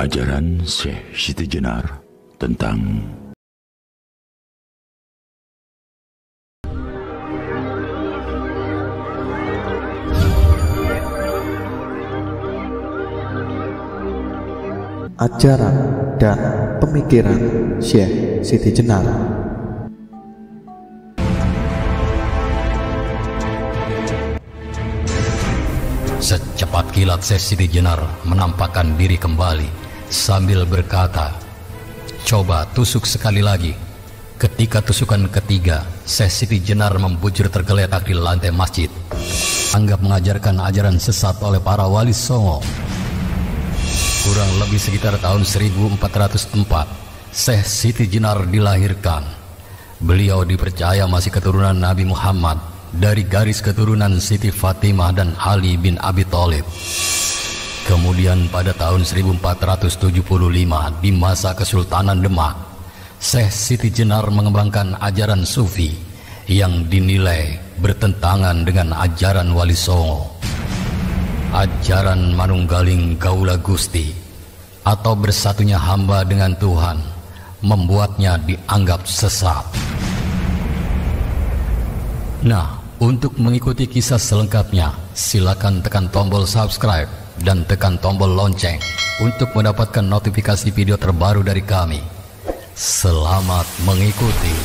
Ajaran Syekh Siti Jenar tentang ajaran dan pemikiran Syekh Siti Jenar. Secepat kilat Syekh Siti Jenar menampakkan diri kembali sambil berkata, "Coba tusuk sekali lagi." Ketika tusukan ketiga, Syekh Siti Jenar membujur tergeletak di lantai masjid. Anggap mengajarkan ajaran sesat oleh para wali songo. Kurang lebih sekitar tahun 1404, Syekh Siti Jenar dilahirkan. Beliau dipercaya masih keturunan Nabi Muhammad dari garis keturunan Siti Fatimah dan Ali bin Abi Thalib. Kemudian pada tahun 1475 di masa Kesultanan Demak, Syekh Siti Jenar mengembangkan ajaran Sufi yang dinilai bertentangan dengan ajaran Wali Songo. Ajaran Manunggaling Gaula Gusti atau bersatunya hamba dengan Tuhan membuatnya dianggap sesat. Nah, untuk mengikuti kisah selengkapnya, silakan tekan tombol subscribe dan tekan tombol lonceng untuk mendapatkan notifikasi video terbaru dari kami. Selamat mengikuti.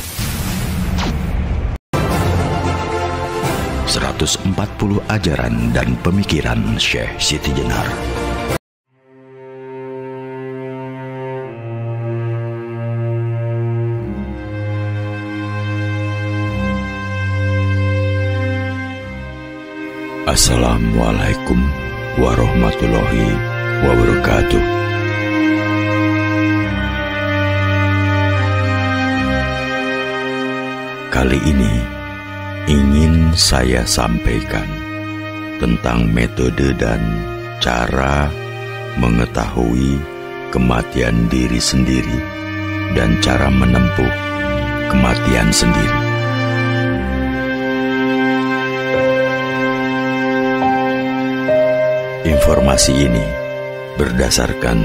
140 ajaran dan pemikiran Syekh Siti Jenar. Assalamualaikum warahmatullahi wabarakatuh. Kali ini ingin saya sampaikan tentang metode dan cara mengetahui kematian diri sendiri dan cara menempuh kematian sendiri. Informasi ini berdasarkan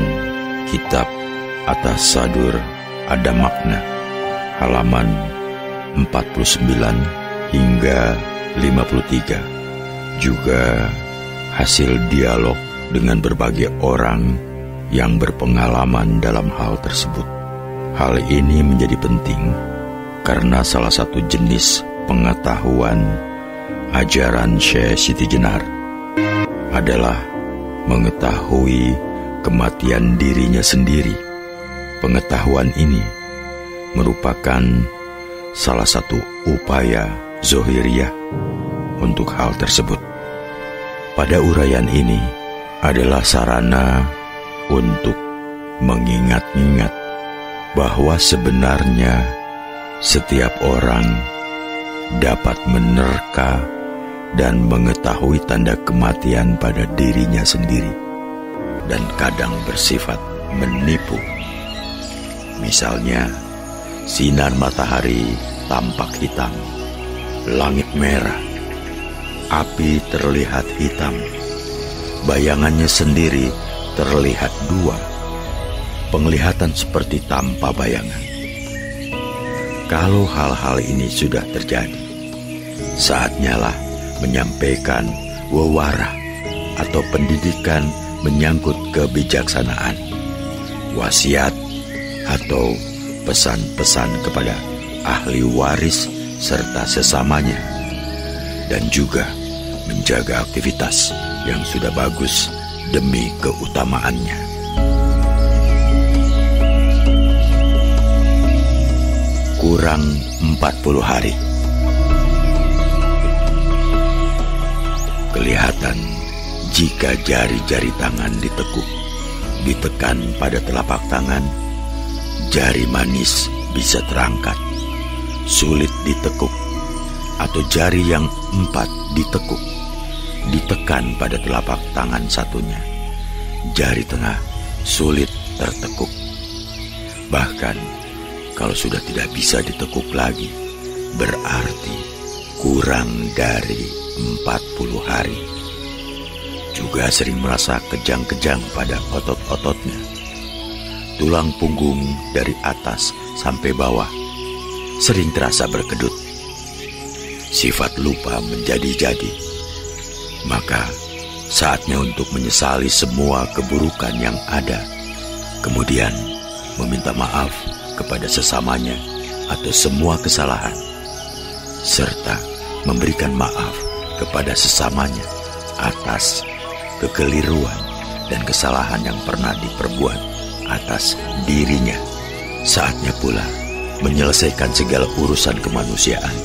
kitab Atas Sadur Ada Makna halaman 49 hingga 53, juga hasil dialog dengan berbagai orang yang berpengalaman dalam hal tersebut. Hal ini menjadi penting karena salah satu jenis pengetahuan ajaran Syekh Siti Jenar adalah mengetahui kematian dirinya sendiri. Pengetahuan ini merupakan salah satu upaya zohiriyah untuk hal tersebut. Pada uraian ini adalah sarana untuk mengingat-ingat bahwa sebenarnya setiap orang dapat menerka dan mengetahui tanda kematian pada dirinya sendiri, dan kadang bersifat menipu. Misalnya, sinar matahari tampak hitam, langit merah, api terlihat hitam, bayangannya sendiri terlihat dua, penglihatan seperti tanpa bayangan. Kalau hal-hal ini sudah terjadi, saatnya lah menyampaikan wewarah atau pendidikan menyangkut kebijaksanaan, wasiat atau pesan-pesan kepada ahli waris serta sesamanya, dan juga menjaga aktivitas yang sudah bagus demi keutamaannya. Kurang 40 hari. Kelihatan jika jari-jari tangan ditekan pada telapak tangan, jari manis bisa terangkat. Sulit ditekuk, atau jari yang 4 ditekan pada telapak tangan satunya, jari tengah sulit tertekuk. Bahkan kalau sudah tidak bisa ditekuk lagi, berarti kurang dari 40 hari. Juga sering merasa kejang-kejang pada otot-ototnya, tulang punggung dari atas sampai bawah sering terasa berkedut. Sifat lupa menjadi-jadi. Maka saatnya untuk menyesali semua keburukan yang ada, kemudian meminta maaf kepada sesamanya atau semua kesalahan, serta memberikan maaf kepada sesamanya atas kekeliruan dan kesalahan yang pernah diperbuat atas dirinya. Saatnya pula menyelesaikan segala urusan kemanusiaan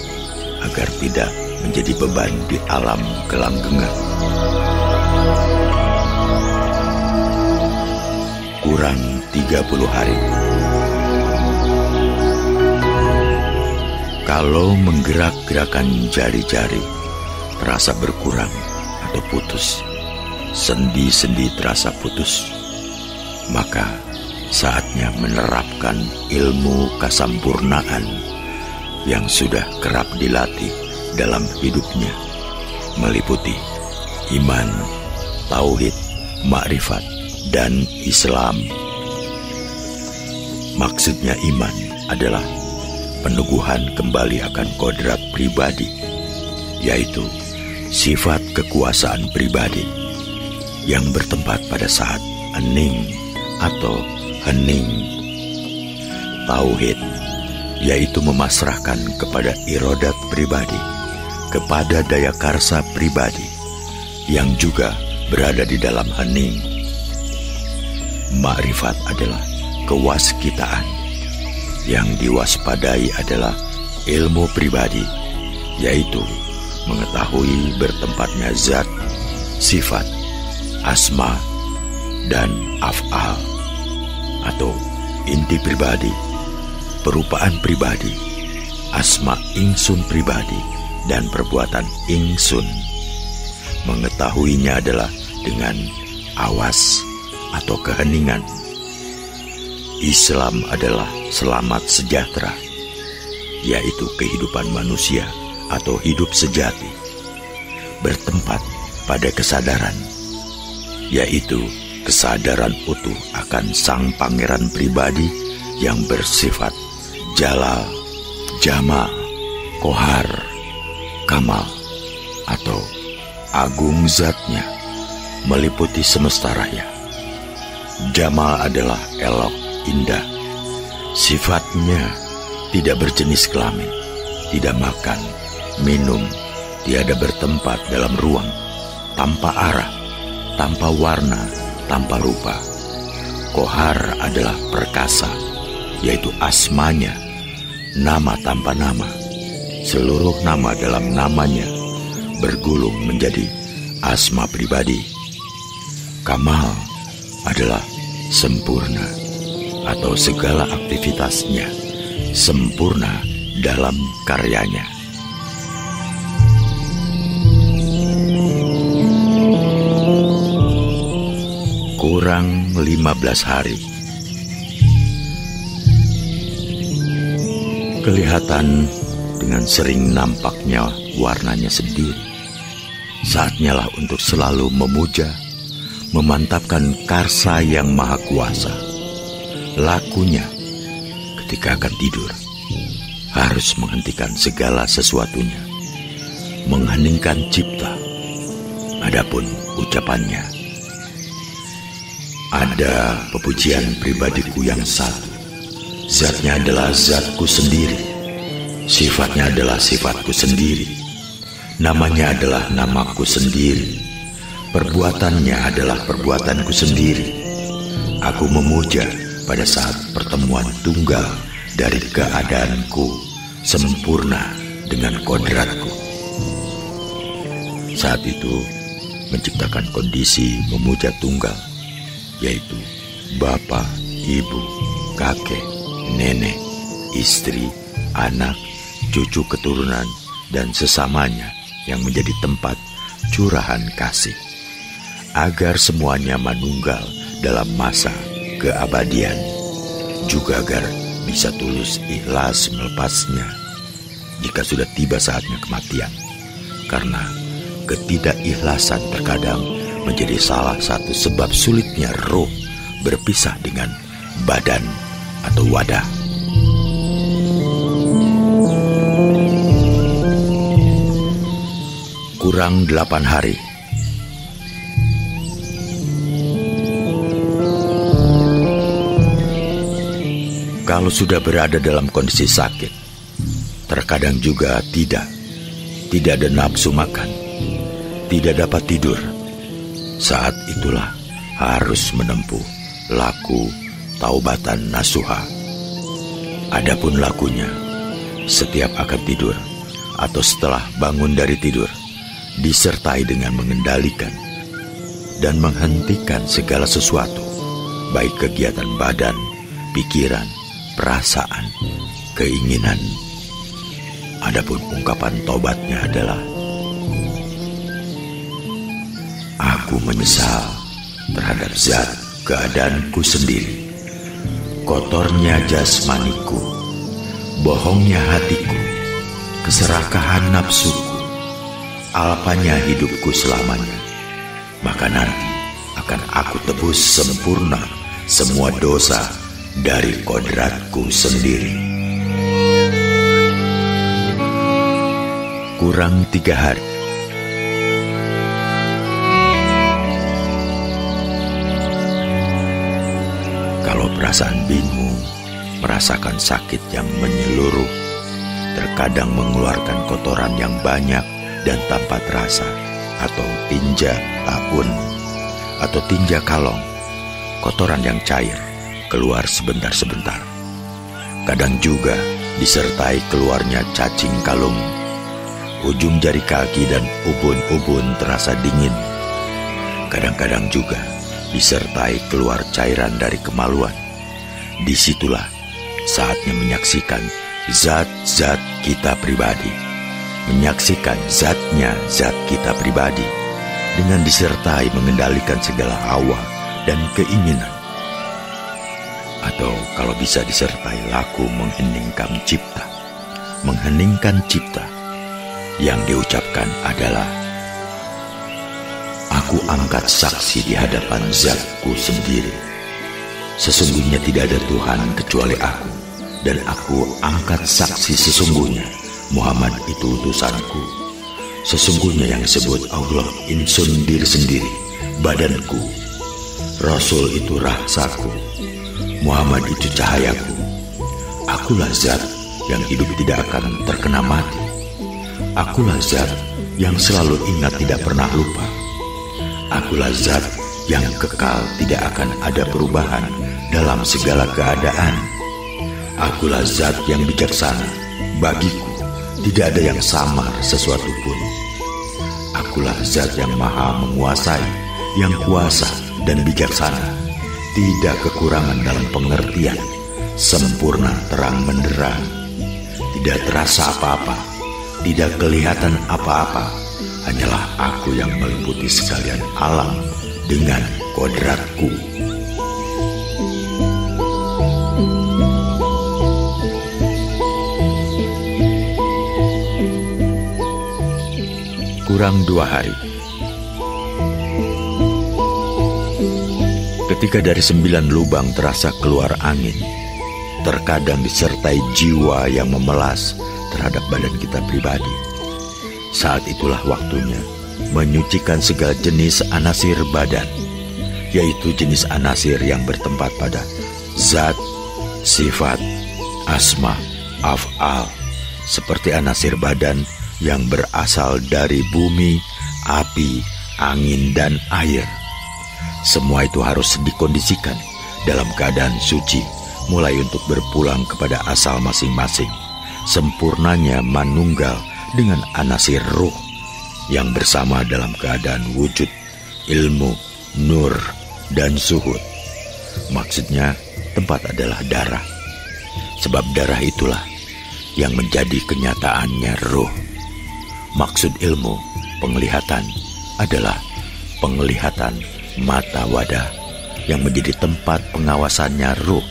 agar tidak menjadi beban di alam gelanggengan. Kurang 30 hari. Kalau menggerak-gerakan jari-jari terasa berkurang atau putus, sendi-sendi terasa putus, maka saatnya menerapkan ilmu kesampurnaan yang sudah kerap dilatih dalam hidupnya, meliputi iman, tauhid, makrifat, dan Islam. Maksudnya iman adalah peneguhan kembali akan kodrat pribadi, yaitu sifat kekuasaan pribadi yang bertempat pada saat hening atau hening. Tauhid yaitu memasrahkan kepada irodat pribadi, kepada daya karsa pribadi yang juga berada di dalam hening. Makrifat adalah kewaskitaan, yang diwaspadai adalah ilmu pribadi, yaitu mengetahui bertempatnya zat, sifat, asma, dan af'al, atau inti pribadi, perupaan pribadi, asma ingsun pribadi, dan perbuatan ingsun. Mengetahuinya adalah dengan awas atau keheningan. Islam adalah selamat sejahtera, yaitu kehidupan manusia atau hidup sejati, bertempat pada kesadaran, yaitu kesadaran utuh akan sang pangeran pribadi yang bersifat jalal, jamal, kohar, kamal, atau agung zatnya meliputi semesta raya. Jamal adalah elok, indah. Sifatnya tidak berjenis kelamin, tidak makan, minum, tiada bertempat dalam ruang, tanpa arah, tanpa warna, tanpa rupa. Kohar adalah perkasa, yaitu asmanya, nama tanpa nama. Seluruh nama dalam namanya bergulung menjadi asma pribadi. Kamal adalah sempurna, atau segala aktivitasnya sempurna dalam karyanya. Kurang 15 hari. Kelihatan dengan sering nampaknya warnanya sendiri. Saatnya lah untuk selalu memuja, memantapkan karsa yang maha kuasa. Lakunya ketika akan tidur harus menghentikan segala sesuatunya, mengheningkan cipta. Adapun ucapannya, ada pepujian pribadiku yang satu, zatnya adalah zatku sendiri, sifatnya adalah sifatku sendiri, namanya adalah namaku sendiri, perbuatannya adalah perbuatanku sendiri. Aku memuja pada saat pertemuan tunggal dari keadaanku sempurna dengan kodratku. Saat itu menciptakan kondisi memuja tunggal, yaitu bapa, ibu, kakek, nenek, istri, anak, cucu keturunan, dan sesamanya yang menjadi tempat curahan kasih, agar semuanya manunggal dalam masa keabadian, juga agar bisa tulus ikhlas melepasnya jika sudah tiba saatnya kematian, karena ketidakikhlasan terkadang menjadi salah satu sebab sulitnya roh berpisah dengan badan atau wadah. Kurang 8 hari. Kalau sudah berada dalam kondisi sakit, terkadang juga tidak ada nafsu makan, tidak dapat tidur. Saat itulah harus menempuh laku taubatan nasuha. Adapun lakunya, setiap akan tidur atau setelah bangun dari tidur, disertai dengan mengendalikan dan menghentikan segala sesuatu, baik kegiatan badan, pikiran, perasaan, keinginan. Adapun ungkapan taubatnya adalah, aku menyesal terhadap zat keadaanku sendiri, kotornya jasmaniku, bohongnya hatiku, keserakahan nafsuku, alpanya hidupku selamanya. Maka nanti akan aku tebus sempurna semua dosa dari kodratku sendiri. Kurang 3 hari. Kalau perasaan bingung, merasakan sakit yang menyeluruh, terkadang mengeluarkan kotoran yang banyak dan tanpa terasa, atau tinja tabun, atau tinja kalong, kotoran yang cair, keluar sebentar-sebentar. Kadang juga disertai keluarnya cacing kalung. Ujung jari kaki dan ubun-ubun terasa dingin. Kadang-kadang juga disertai keluar cairan dari kemaluan. Disitulah saatnya menyaksikan zat-zat kita pribadi, menyaksikan zatnya zat kita pribadi, dengan disertai mengendalikan segala hawa dan keinginan. Atau kalau bisa disertai laku mengheningkan cipta. Mengheningkan cipta yang diucapkan adalah, aku angkat saksi di hadapan zatku sendiri. Sesungguhnya tidak ada Tuhan kecuali aku, dan aku angkat saksi sesungguhnya Muhammad itu utusanku. Sesungguhnya yang disebut Allah insun diri sendiri, badanku. Rasul itu rasaku, Muhammad itu cahayaku. Akulah zat yang hidup tidak akan terkena mati. Akulah zat yang selalu ingat tidak pernah lupa. Akulah zat yang kekal tidak akan ada perubahan dalam segala keadaan. Akulah zat yang bijaksana, bagiku tidak ada yang samar sesuatu pun. Akulah zat yang maha menguasai, yang kuasa dan bijaksana, tidak kekurangan dalam pengertian, sempurna terang benderang, tidak terasa apa-apa, tidak kelihatan apa-apa. Hanyalah aku yang meliputi sekalian alam dengan kodratku. Kurang 2 hari. Ketika dari 9 lubang terasa keluar angin, terkadang disertai jiwa yang memelas terhadap badan kita pribadi. Saat itulah waktunya menyucikan segala jenis anasir badan, yaitu jenis anasir yang bertempat pada zat, sifat, asma, af'al, seperti anasir badan yang berasal dari bumi, api, angin, dan air. Semua itu harus dikondisikan dalam keadaan suci, mulai untuk berpulang kepada asal masing-masing. Sempurnanya manunggal dengan anasir ruh yang bersama dalam keadaan wujud, ilmu, nur, dan suhud. Maksudnya tempat adalah darah, sebab darah itulah yang menjadi kenyataannya ruh. Maksud ilmu, penglihatan, adalah penglihatan mata wadah yang menjadi tempat pengawasannya ruh.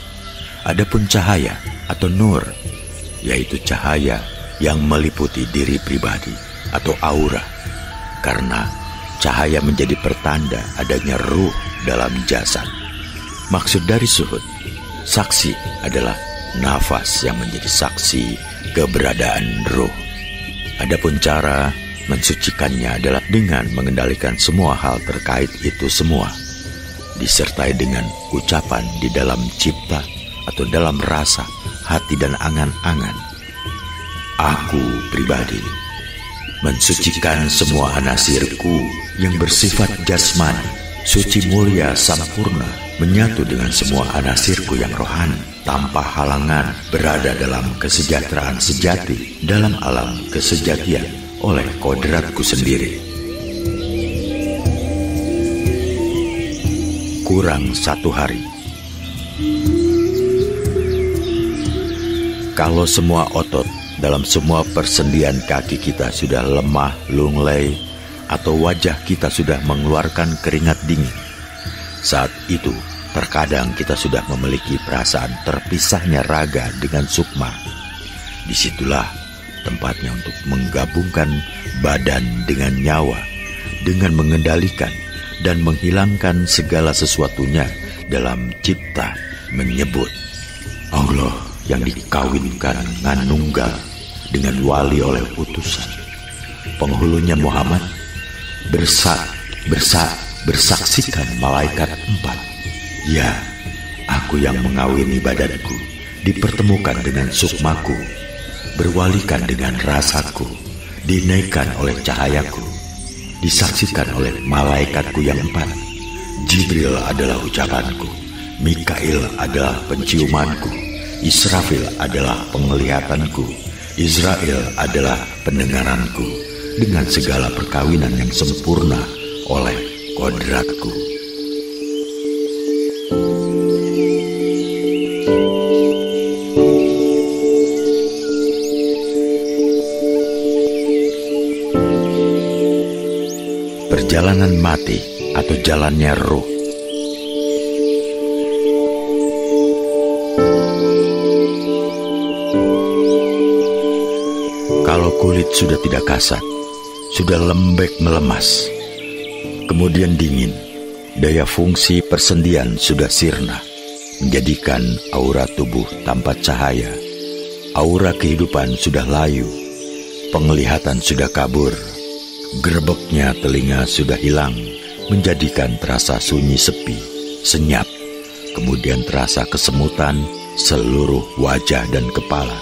Adapun cahaya atau nur, yaitu cahaya yang meliputi diri pribadi atau aura, karena cahaya menjadi pertanda adanya ruh dalam jasad. Maksud dari suhud, Saksi adalah nafas yang menjadi saksi keberadaan roh. Adapun cara mensucikannya adalah dengan mengendalikan semua hal terkait itu semua, disertai dengan ucapan di dalam cipta atau dalam rasa, hati dan angan-angan. Aku pribadi mensucikan semua anasirku yang bersifat jasmani, suci mulia sampurna, menyatu dengan semua anasirku yang rohani, tanpa halangan berada dalam kesejahteraan sejati, dalam alam kesejatian oleh kodratku sendiri. Kurang 1 hari. Kalau semua otot dalam semua persendian kaki kita sudah lemah, lunglai, atau wajah kita sudah mengeluarkan keringat dingin, saat itu terkadang kita sudah memiliki perasaan terpisahnya raga dengan sukma. Disitulah tempatnya untuk menggabungkan badan dengan nyawa, dengan mengendalikan dan menghilangkan segala sesuatunya dalam cipta, menyebut Allah yang dikawinkan nganunggal dengan wali oleh utusan. Penghulunya Muhammad bersaksikan malaikat 4. Ya, aku yang mengawini badanku, dipertemukan dengan sukmaku, berwalikan dengan rasaku, dinaikkan oleh cahayaku, disaksikan oleh malaikatku yang 4. Jibril adalah ucapanku, Mikail adalah penciumanku, Israfil adalah penglihatanku, Israel adalah pendengaranku, dengan segala perkawinan yang sempurna oleh kodratku. Perjalanan mati atau jalannya ruh. Kalau kulit sudah tidak kasar, sudah lembek melemas, kemudian dingin, daya fungsi persendian sudah sirna, menjadikan aura tubuh tanpa cahaya, aura kehidupan sudah layu, penglihatan sudah kabur, gerebeknya telinga sudah hilang, menjadikan terasa sunyi sepi, senyap, kemudian terasa kesemutan seluruh wajah dan kepala,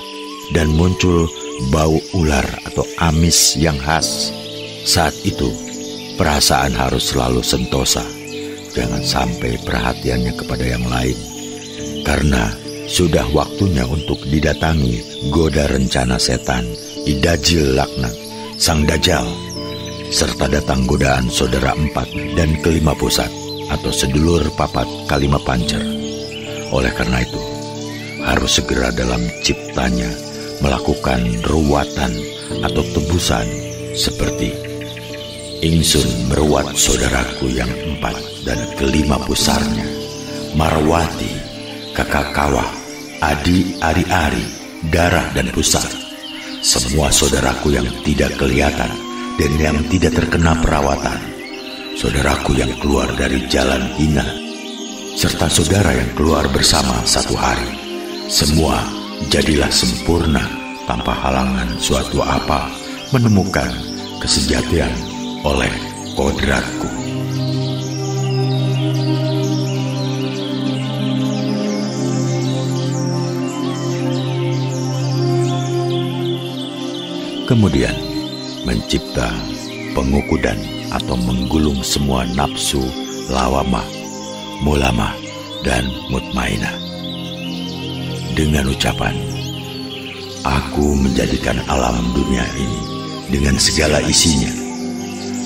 dan muncul bau ular atau amis yang khas. Saat itu, perasaan harus selalu sentosa. Jangan sampai perhatiannya kepada yang lain, karena sudah waktunya untuk didatangi goda rencana setan, Idajil laknat, sang Dajjal, serta datang godaan saudara 4 dan kelima pusat atau sedulur papat kalima pancer. Oleh karena itu, harus segera dalam ciptanya melakukan ruwatan atau tebusan seperti ingsun meruat saudaraku yang 4 dan kelima pusarnya, Marwati, kakak kawah, adi ari-ari, darah dan pusar, semua saudaraku yang tidak kelihatan dan yang tidak terkena perawatan, saudaraku yang keluar dari jalan hina, serta saudara yang keluar bersama satu hari, semua jadilah sempurna tanpa halangan suatu apa menemukan kesejatian oleh kodratku. Kemudian mencipta pengukudan atau menggulung semua nafsu lawamah, mulamah, dan mutmainah dengan ucapan, aku menjadikan alam dunia ini dengan segala isinya.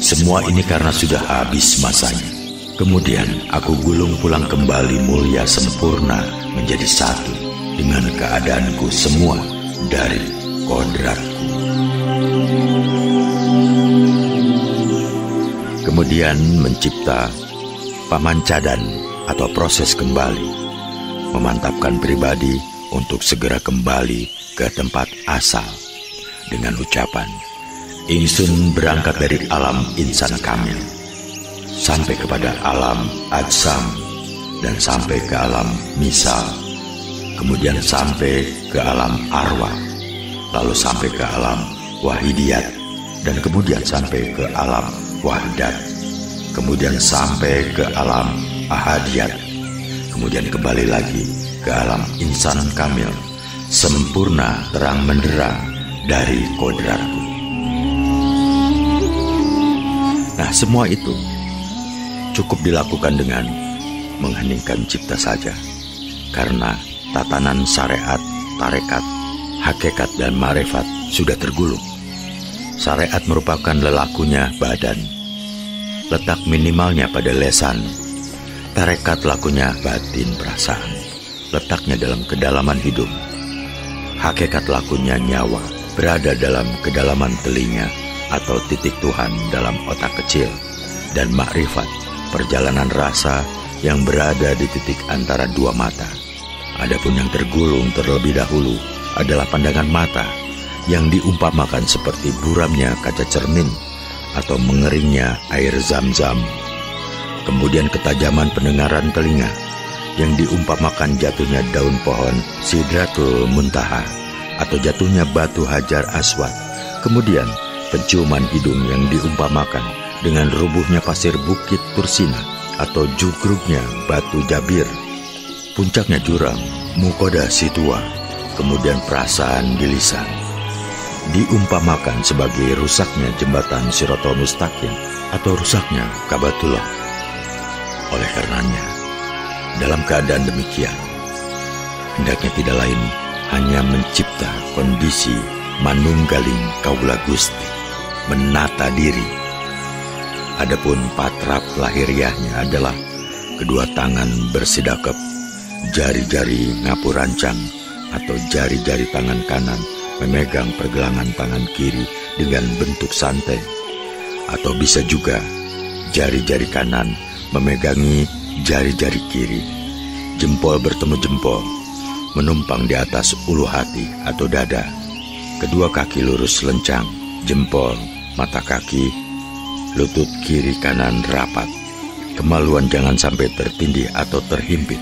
Semua ini karena sudah habis masanya. Kemudian aku gulung pulang kembali mulia sempurna menjadi satu dengan keadaanku semua dari kodratku. Kemudian mencipta pamancadan atau proses kembali, memantapkan pribadi untuk segera kembali ke tempat asal dengan ucapan, ingsun berangkat dari alam insan kamil sampai kepada alam ajsam dan sampai ke alam misal kemudian sampai ke alam arwah, lalu sampai ke alam wahidiyat, dan kemudian sampai ke alam wahdat, kemudian sampai ke alam ahadiyat, kemudian kembali lagi ke alam insan kamil, sempurna terang menderang dari kodratku. Nah, semua itu cukup dilakukan dengan mengheningkan cipta saja, karena tatanan syariat, tarekat, hakikat, dan marifat sudah tergulung. Syariat merupakan lelakunya badan, letak minimalnya pada lesan. Tarekat lakunya batin perasaan, letaknya dalam kedalaman hidung. Hakikat lakunya nyawa, berada dalam kedalaman telinga atau titik Tuhan dalam otak kecil. Dan makrifat, perjalanan rasa yang berada di titik antara dua mata. Adapun yang tergulung terlebih dahulu adalah pandangan mata, yang diumpamakan seperti buramnya kaca cermin atau mengeringnya air zam-zam. Kemudian ketajaman pendengaran telinga, yang diumpamakan jatuhnya daun pohon Sidratul Muntaha atau jatuhnya batu Hajar Aswad. Kemudian penciuman hidung yang diumpamakan dengan rubuhnya pasir bukit Tursina atau jugrugnya batu Jabir. Puncaknya jurang Mukoda Situa. Kemudian perasaan di lisan, diumpamakan sebagai rusaknya jembatan Siratal Mustaqim atau rusaknya Kabatullah. Oleh karenanya, dalam keadaan demikian, hendaknya tidak lain hanya mencipta kondisi manunggaling kaula Gusti, menata diri. Adapun patrap lahiriahnya adalah kedua tangan bersidakep, jari-jari ngapurancang atau jari-jari tangan kanan memegang pergelangan tangan kiri dengan bentuk santai, atau bisa juga jari-jari kanan memegangi jari-jari kiri, jempol bertemu jempol, menumpang di atas ulu hati atau dada, kedua kaki lurus lencang, jempol, mata kaki, lutut kiri kanan rapat, kemaluan jangan sampai tertindih atau terhimpit,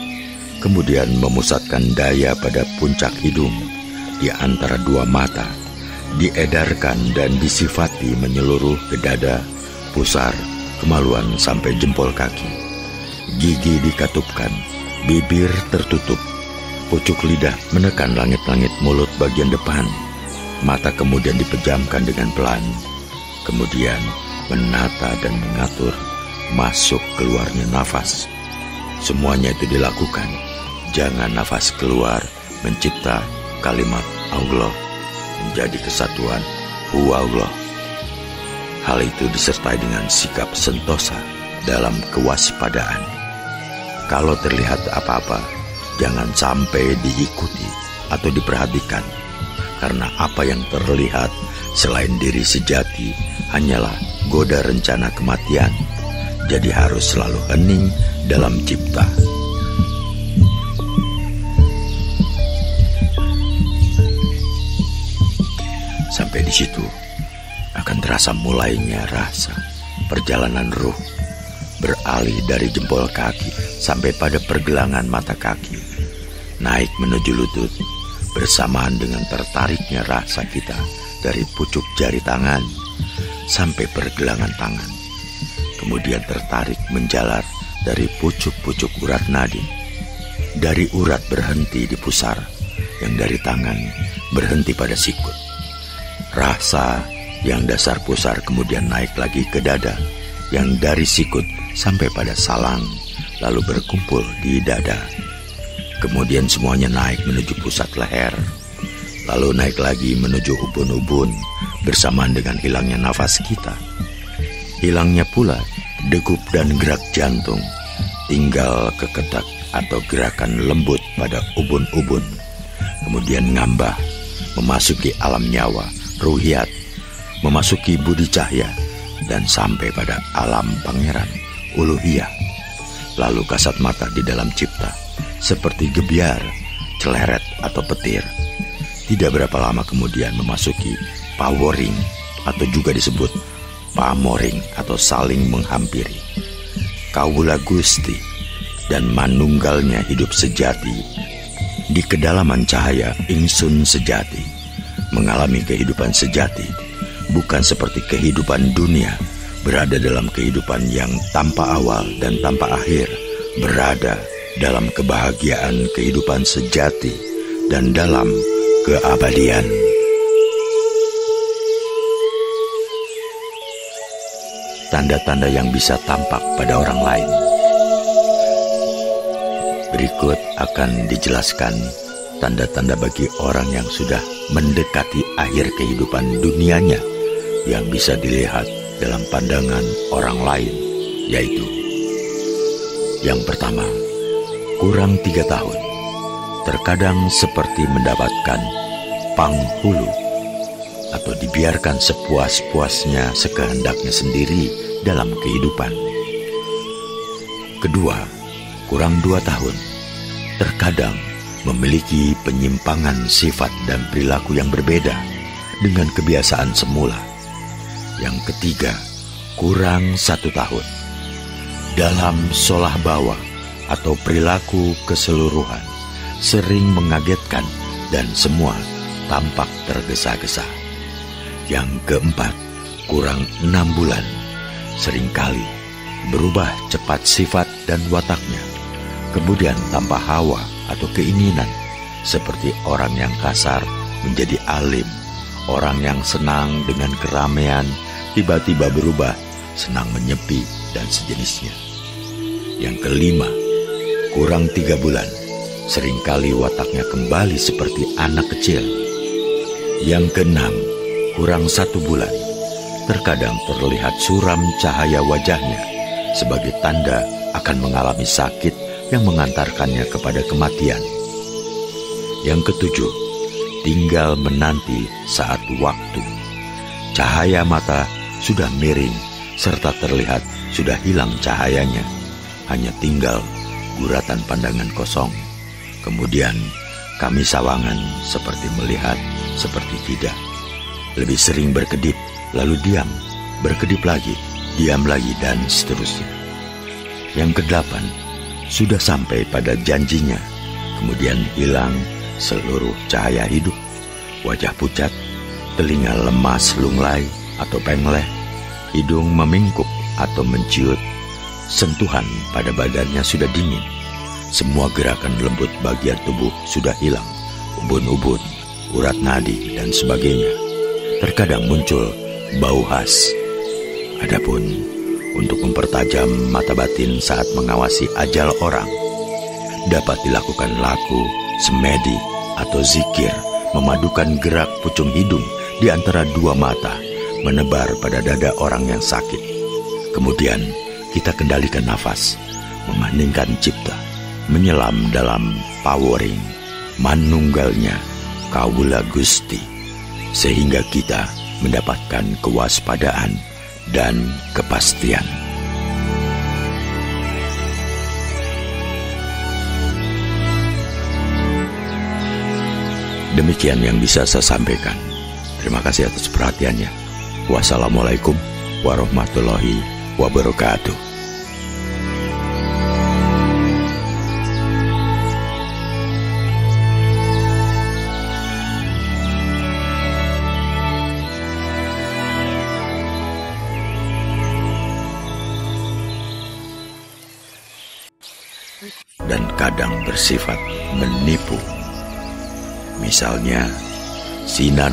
kemudian memusatkan daya pada puncak hidung di antara dua mata, diedarkan dan disifati menyeluruh ke dada, pusar, kemaluan sampai jempol kaki. Gigi dikatupkan, bibir tertutup, pucuk lidah menekan langit-langit mulut bagian depan, mata kemudian dipejamkan dengan pelan, kemudian menata dan mengatur masuk keluarnya nafas. Semuanya itu dilakukan, jangan nafas keluar mencipta kalimat Allah menjadi kesatuan Huwa Allah. Hal itu disertai dengan sikap sentosa dalam kewaspadaan. Kalau terlihat apa-apa, jangan sampai diikuti atau diperhatikan, karena apa yang terlihat selain diri sejati hanyalah goda rencana kematian. Jadi harus selalu hening dalam cipta. Sampai di situ akan terasa mulainya rasa perjalanan ruh, beralih dari jempol kaki sampai pada pergelangan mata kaki, naik menuju lutut, bersamaan dengan tertariknya rasa kita dari pucuk jari tangan sampai pergelangan tangan, kemudian tertarik menjalar dari pucuk-pucuk urat nadi, dari urat berhenti di pusar, yang dari tangan berhenti pada sikut. Rasa yang dasar pusar kemudian naik lagi ke dada, yang dari sikut sampai pada salang, lalu berkumpul di dada. Kemudian semuanya naik menuju pusat leher, lalu naik lagi menuju ubun-ubun bersamaan dengan hilangnya nafas kita. Hilangnya pula degup dan gerak jantung, tinggal keketak atau gerakan lembut pada ubun-ubun. Kemudian ngambah, memasuki alam nyawa, ruhiyat, memasuki budi cahya, dan sampai pada alam pangeran, uluhiyah. Lalu kasat mata di dalam cipta, seperti gebiar, celeret atau petir. Tidak berapa lama kemudian memasuki powering, atau juga disebut pamoring atau saling menghampiri. Kaula Gusti dan manunggalnya hidup sejati Di kedalaman cahaya ingsun sejati, mengalami kehidupan sejati, bukan seperti kehidupan dunia, berada dalam kehidupan yang tanpa awal dan tanpa akhir, berada dalam kebahagiaan kehidupan sejati dan dalam keabadian. Tanda-tanda yang bisa tampak pada orang lain. Berikut akan dijelaskan tanda-tanda bagi orang yang sudah mendekati akhir kehidupan dunianya yang bisa dilihat dalam pandangan orang lain, yaitu: yang pertama, kurang 3 tahun, terkadang seperti mendapatkan panghulu atau dibiarkan sepuas-puasnya sekehendaknya sendiri dalam kehidupan. Kedua, kurang 2 tahun, terkadang memiliki penyimpangan sifat dan perilaku yang berbeda dengan kebiasaan semula. Yang ketiga, kurang 1 tahun, dalam solah bawa atau perilaku keseluruhan sering mengagetkan dan semua tampak tergesa-gesa. Yang keempat, kurang 6 bulan, seringkali berubah cepat sifat dan wataknya, kemudian tanpa hawa atau keinginan, seperti orang yang kasar menjadi alim, orang yang senang dengan keramaian tiba-tiba berubah senang menyepi dan sejenisnya. Yang kelima, kurang 3 bulan, seringkali wataknya kembali seperti anak kecil. Yang keenam, kurang 1 bulan, terkadang terlihat suram cahaya wajahnya sebagai tanda akan mengalami sakit yang mengantarkannya kepada kematian. Yang ketujuh, tinggal menanti saat waktu. Cahaya mata sudah miring serta terlihat sudah hilang cahayanya, hanya tinggal guratan pandangan kosong. Kemudian kami sawangan seperti melihat, seperti tidak. Lebih sering berkedip, lalu diam, berkedip lagi, diam lagi, dan seterusnya. Yang kedelapan, sudah sampai pada janjinya, kemudian hilang seluruh cahaya hidup. Wajah pucat, telinga lemas lunglai atau pengleh, hidung memingkup atau menciut, sentuhan pada badannya sudah dingin, semua gerakan lembut bagian tubuh sudah hilang, ubun-ubun, urat nadi, dan sebagainya. Terkadang muncul bau khas. Adapun untuk mempertajam mata batin saat mengawasi ajal orang, dapat dilakukan laku, semedi, atau zikir, memadukan gerak pucung hidung di antara 2 mata, menebar pada dada orang yang sakit. Kemudian kita kendalikan nafas, memaningkan cipta, menyelam dalam paworing, manunggalnya Kawula Gusti, sehingga kita mendapatkan kewaspadaan dan kepastian. Demikian yang bisa saya sampaikan. Terima kasih atas perhatiannya. Wassalamualaikum warahmatullahi wabarakatuh. Dan kadang bersifat menipu. Misalnya, sinar